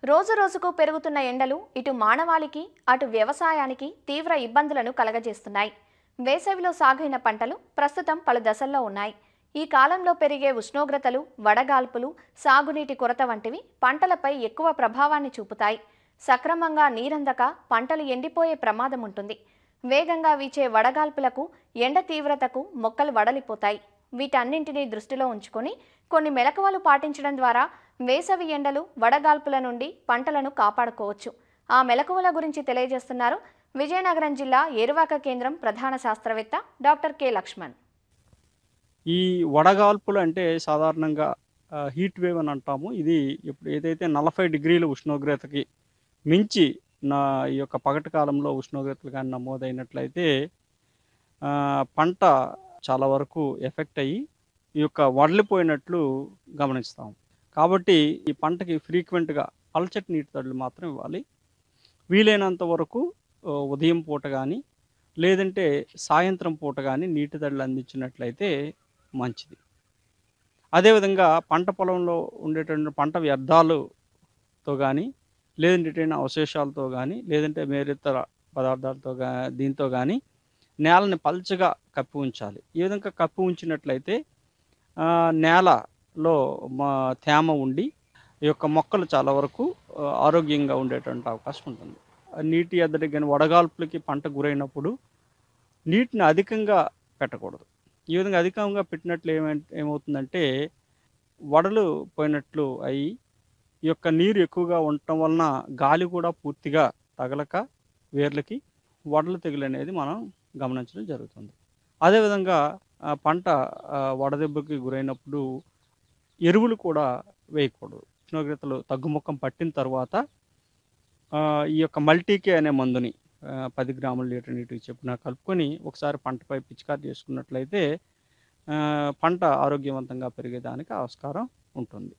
రోజు రోజుకు పెరుగుతున్న ఎండలు ఇటు మానవాళికి అటు వ్యవసాయానికి తీవ్ర ఇబ్బందులను కలగజేస్తున్నాయి. వేసవిలో సాగైన పంటలు ప్రస్తుతం పలు దశల్లో ఉన్నాయి. ఈ కాలంలో పెరిగే ఉష్ణోగ్రతలు, వడగాల్పులు, సాగునీటి కొరత వంటివి పంటలపై ఎక్కువ ప్రభావాన్ని చూపుతాయి. సక్రమంగా నీరందక పంటలు ఎండిపోయే ప్రమాదం ఉంటుంది. వేగంగా వీచే వడగాల్పులకు, ఎండ తీవ్రతకు మొక్కలు వడలిపోతాయి. వీటన్నింటినీ దృష్టిలో ఉంచుకొని కొన్ని మెలకువలు పాటించడం ద్వారా వేసవి ఎండలు, వడగాల్పుల నుండి పంటలను కాపాడుకోవచ్చు. ఆ మెలకువల గురించి తెలియజేస్తున్నారు విజయనగరం జిల్లా ఏరువాక కేంద్రం ప్రధాన శాస్త్రవేత్త డాక్టర్ కె లక్ష్మణ్. ఈ వడగాల్పులు అంటే సాధారణంగా హీట్ వేవ్ అని అంటాము. ఇది ఇప్పుడు ఏదైతే 40 డిగ్రీల ఉష్ణోగ్రతకి మించి ఈ యొక్క పగటి కాలంలో ఉష్ణోగ్రతలు కానీ నమోదైనట్లయితే పంట చాలా వరకు ఎఫెక్ట్ అయ్యి ఈ యొక్క వడలిపోయినట్లు గమనిస్తాం. కాబట్టి ఈ పంటకి ఫ్రీక్వెంట్‌గా పల్చటి నీటి తడులు మాత్రం ఇవ్వాలి. వీలైనంత వరకు ఉదయం పూట గానీ, లేదంటే సాయంత్రం పూట గానీ నీటి తడులు అందించినట్లయితే మంచిది. అదేవిధంగా పంట పొలంలో ఉండేటువంటి పంట వ్యర్థాలతో గానీ, లేదంటే ఎటైనా అవశేషాలతో గానీ, లేదంటే వేరితర పదార్థాలతో దీంతో గానీ నేలని పల్చగా కప్పి ఉంచాలి. ఈ విధంగా కప్పి ఉంచినట్లయితే నేలలో తేమ ఉండి ఈ యొక్క మొక్కలు చాలా వరకు ఆరోగ్యంగా ఉండేటువంటి అవకాశం ఉంటుంది. నీటి ఎద్దడికి గాని, వడగాల్పులకి పంట గురైనప్పుడు నీటిని అధికంగా పెట్టకూడదు. ఈ విధంగా అధికంగా పెట్టినట్లు ఏమవుతుందంటే వడలు పోయినట్లు అయ్యి ఈ యొక్క నీరు ఎక్కువగా ఉండటం వలన గాలి కూడా పూర్తిగా తగలక వేర్లకి వడలు తెగులనేది మనం గమనించడం జరుగుతుంది. అదేవిధంగా పంట వడదెబ్బకి గురైనప్పుడు ఎరువులు కూడా వేయకూడదు. ఉష్ణోగ్రతలు తగ్గుముఖం పట్టిన తర్వాత ఈ యొక్క మల్టీకే అనే మందుని 10 గ్రాముల లీటర్ నీటికి చొప్పున కలుపుకొని ఒకసారి పంటపై పిచికారీ చేసుకున్నట్లయితే పంట ఆరోగ్యవంతంగా పెరిగేదానికి ఆస్కారం ఉంటుంది.